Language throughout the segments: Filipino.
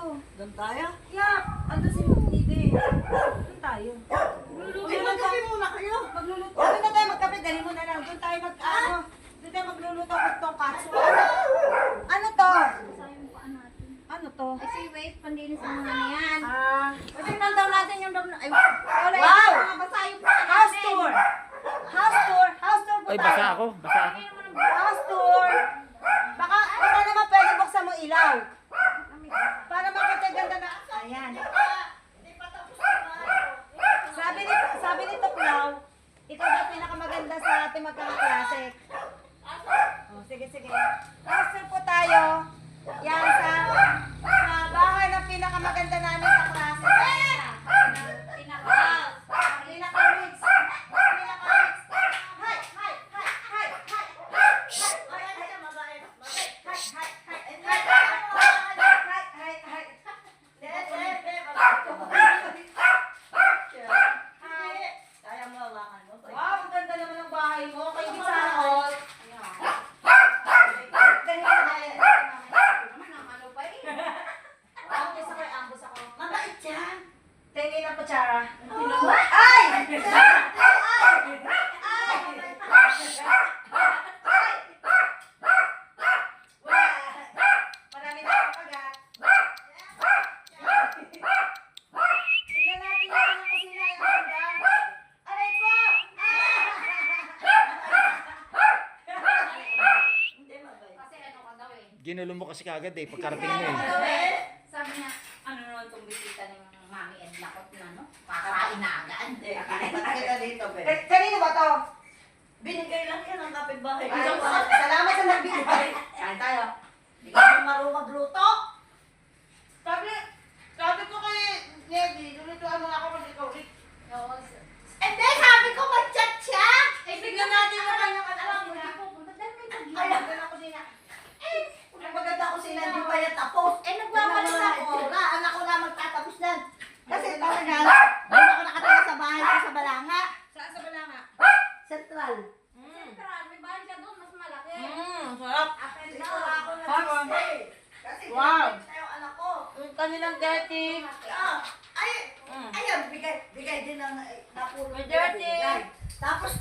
Doon tayo? Yap! Ando si Nide. Doon tayo. Ay, magkape muna kayo. Magluluto. Doon na tayo magkape. Dali mo na lang. Doon tayo doon tayo magluluto ng tongkatsu. Ano to? Ano to? Kasi wait, pandinis ang mga yan. Kasi daw natin yung ay, wala Wow! yung basa yung house tour. House tour po Ay, tayo. basa ako. House tour. Baka naman pwede buksan mo ilaw. Para makita ganda na. Ayan. Sabi ni Tuklaw, ikaw daw pinakamaganda sa ating magkakaklase. Oh, sige. House tour po tayo. Yan sa bahay ng pinakamaganda namin kaklase. Pinaka-rich. Wow, ang ganda naman ng bahay mo. Kay Gisana all. Ambos ako. Mabait yan. Tingin ang kutsara. Ay! Marami na akong kagat. Tingnan natin yung kusina yung ganda. Aray ko! Hindi mabait. Kasi ano ka daw eh. Ginulo mo kasi kagad eh, pagkarating mo eh. Sabi niya, ano naman itong bisita ng mami and lakot na, no? Kakain na agad. Hindi, kakain na kita dito, be. Kanino ba to? Binigay lang yan ang kapitbahay. Ay, salamat sa nagbigay. Kain tayo. Hindi ka mo marunong magluto. Sabi ko kay Neddy, lulutuan mo ako kasi ikaw ulit. Hindi, sabi ko mag-chat siya. Eh, bigyan natin yung kanyang alam mo na. Pupunta dahil may tagli. Ay, ang ganda ko sila. Ang maganda ko sila, hindi pa yan tapos. Nagwawala ako. Anak ko na magtatapos yan. Kasi talaga, hindi ako nakatala sa bahay ko sa Balanga. Saan sa Balanga? Central. Central, may bahay ka doon, mas malaki. Sarap. Up and Dito down. na ako Hot. nag-stay. Kasi Wow. pinapit na yung anak ko. Yung kanilang dirty. Ah, ayan, bigay din ng napuro. May dirty. Tapos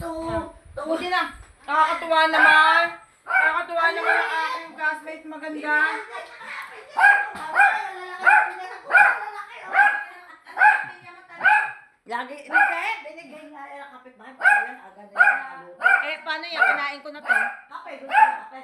Buti na. Nakakatuwa naman. Nakakatuwa naman ang aking classmate maganda. Lagi, binigay nga yung kapitbahay ko yan, agad na yung nakaluto. Eh, paano yan? Kinain ko na to. Kape, gusto mo kape?